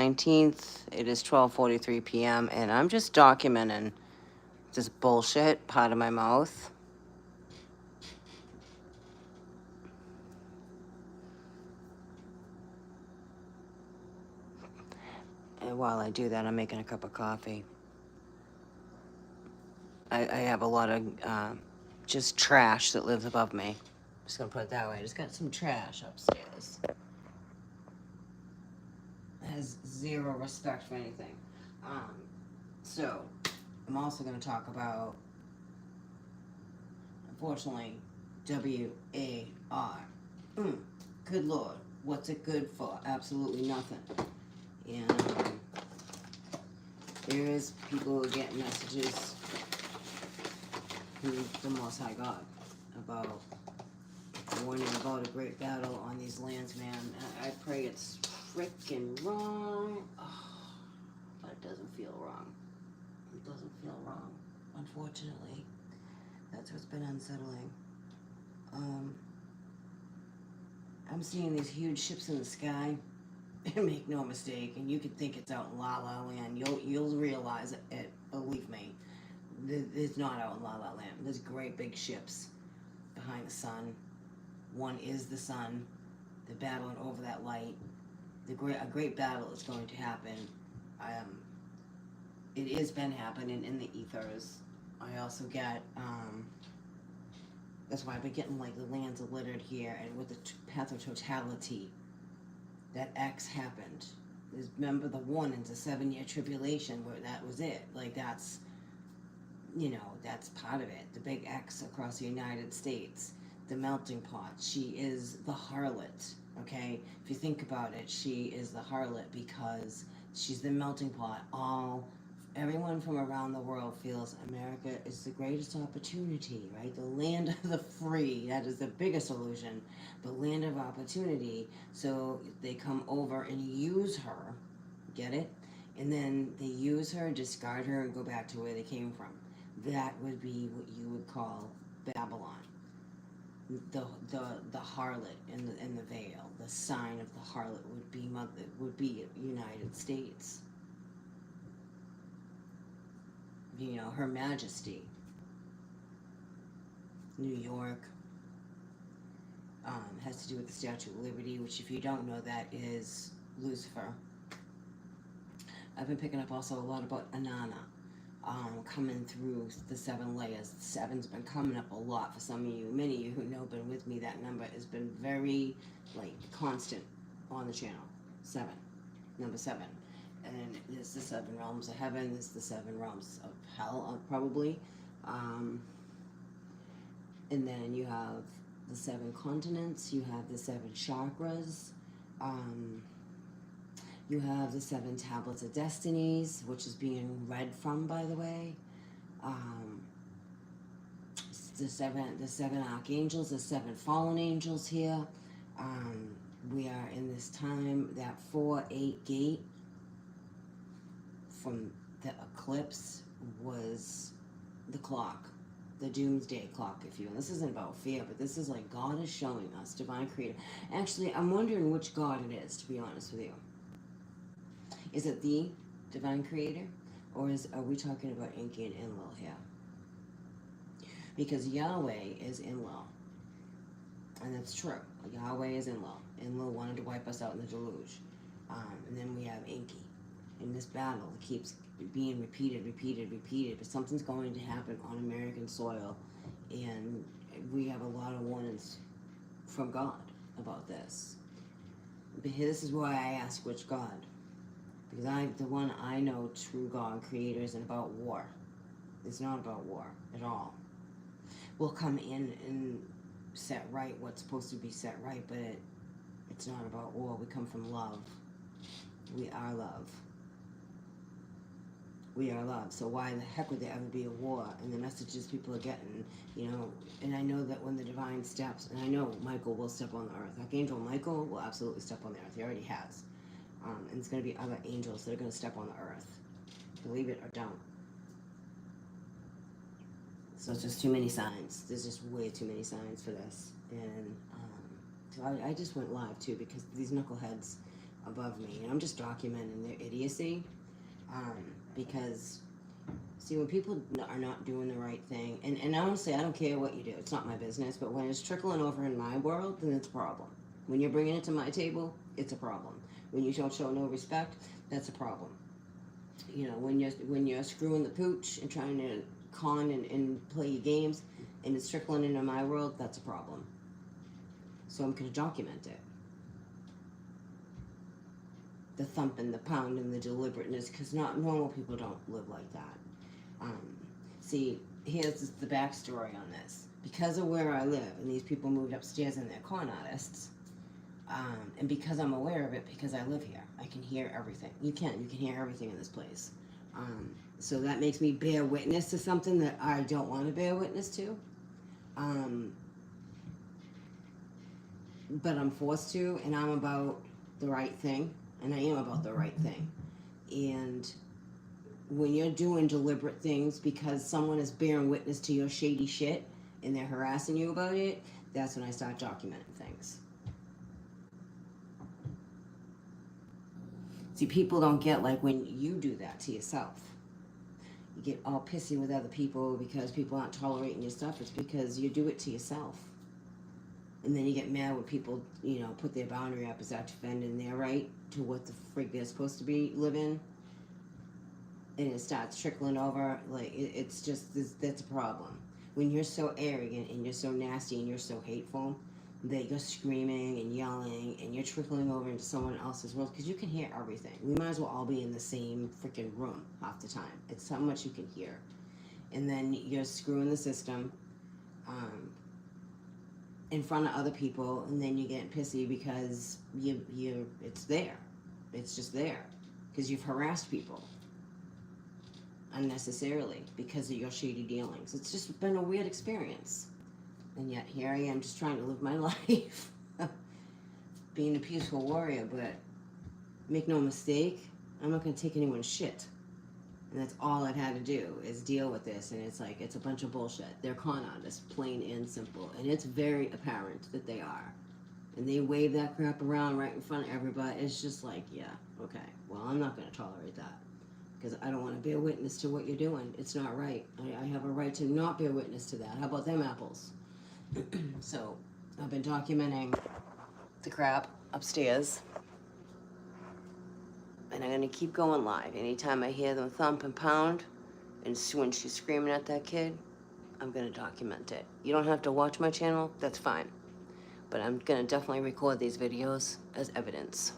19th. It is 12:43 p.m. and I'm just documenting this bullshit part of my mouth. And while I do that, I'm making a cup of coffee. I have a lot of just trash that lives above me. Just gonna put it that way. I just got some trash upstairs. Has zero respect for anything. So, I'm also gonna talk about, unfortunately, WAR. Good Lord, what's it good for? Absolutely nothing. And there is people who get messages from the Most High God about warning about a great battle on these lands, man. I pray it's freaking wrong. Oh, but it doesn't feel wrong. It doesn't feel wrong, unfortunately. That's what's been unsettling. I'm seeing these huge ships in the sky. Make no mistake, and you could think it's out in La La Land. You'll realize it. Believe me, it's not out in La La Land. There's great big ships behind the sun. One is the sun. They're battling over that light. A great battle is going to happen. It has been happening in the ethers. I also get that's why I've been getting like the lands are littered here, and with the path of totality, that X happened. Remember the warnings, the 7-year tribulation, where that was it. Like that's, that's part of it. The big X across the United States, the melting pot. She is the harlot. Okay, if you think about it, she is the harlot because she's the melting pot. Everyone from around the world feels America is the greatest opportunity, right? The land of the free, that is the biggest illusion, the land of opportunity. So they come over and use her, get it? And then they use her, discard her, and go back to where they came from. That would be what you would call Babylon. The harlot in the veil, the sign of the harlot would be United States. Her Majesty, New York, has to do with the Statue of Liberty, which if you don't know, that is Lucifer. I've been picking up also a lot about Inanna, coming through the 7 layers. The 7's been coming up a lot for some of you. Many of you who know, been with me, that number has been very, constant on the channel. 7. Number 7. And there's the 7 realms of heaven, there's the 7 realms of hell, probably. And then you have the 7 continents, you have the 7 chakras, you have the 7 tablets of destinies, which is being read from, by the way. The seven archangels, the 7 fallen angels here. We are in this time, that 4-8 gate from the eclipse was the clock, the doomsday clock, if you will. This isn't about fear, but this is like God is showing us, divine creator. Actually, I'm wondering which God it is, to be honest with you. Is it the divine creator, or are we talking about Enki and Enlil here? Because Yahweh is Enlil, and that's true. Yahweh is Enlil. Enlil wanted to wipe us out in the deluge, and then we have Enki. In this battle, it keeps being repeated, but something's going to happen on American soil, and we have a lot of warnings from God about this. But this is why I ask which God, because the one I know, true God, creator, isn't about war. It's not about war at all. We'll come in and set right what's supposed to be set right, but it's not about war. We come from love. We are love. We are love. So why the heck would there ever be a war? And the messages people are getting, and I know that when the divine steps, and I know Michael will step on the earth. Archangel Michael will absolutely step on the earth. He already has. And it's going to be other angels that are going to step on the earth. Believe it or don't. So it's just too many signs. There's just way too many signs for this. And so I just went live too, because these knuckleheads above me, and I'm just documenting their idiocy. Because see, when people are not doing the right thing, and honestly, I don't care what you do, it's not my business, but when it's trickling over in my world, then it's a problem. When you're bringing it to my table, it's a problem. When you don't show no respect, that's a problem. You know, when you're screwing the pooch and trying to con and play your games, and it's trickling into my world, that's a problem. So I'm going to document it. The thumping, the pounding, the deliberateness, because not normal people don't live like that. See, here's the backstory on this. Because of where I live, and these people moved upstairs and they're con artists, and because I'm aware of it, because I live here, I can hear everything. You can hear everything in this place. So that makes me bear witness to something that I don't want to bear witness to. But I'm forced to, and I'm about the right thing, and I am about the right thing. And when you're doing deliberate things because someone is bearing witness to your shady shit and they're harassing you about it, that's when I start documenting things. See, people don't get, like, when you do that to yourself. You get all pissy with other people because people aren't tolerating your stuff. It's because you do it to yourself. And then you get mad when people, you know, put their boundary up as that defending their right to what the frig they're supposed to be living. And it starts trickling over. Like, it's just, that's a problem. When you're so arrogant and you're so nasty and you're so hateful that you're screaming and yelling and you're trickling over into someone else's world, because you can hear everything. We might as well all be in the same freaking room half the time. It's how much you can hear. And then you're screwing the system in front of other people, and then you're getting pissy because it's there. It's just there. Because you've harassed people unnecessarily because of your shady dealings. It's just been a weird experience. And yet here I am just trying to live my life. Being a peaceful warrior, but make no mistake, I'm not going to take anyone's shit. And that's all I've had to do is deal with this. And it's like, it's a bunch of bullshit. They're con artists, plain and simple. And it's very apparent that they are. And they wave that crap around right in front of everybody. It's just like, yeah, okay. Well, I'm not going to tolerate that. Because I don't want to bear witness to what you're doing. It's not right. I have a right to not bear witness to that. How about them apples? So, I've been documenting the crap upstairs. And I'm going to keep going live. Anytime I hear them thump and pound, and when she's screaming at that kid, I'm going to document it. You don't have to watch my channel. That's fine. But I'm going to definitely record these videos as evidence.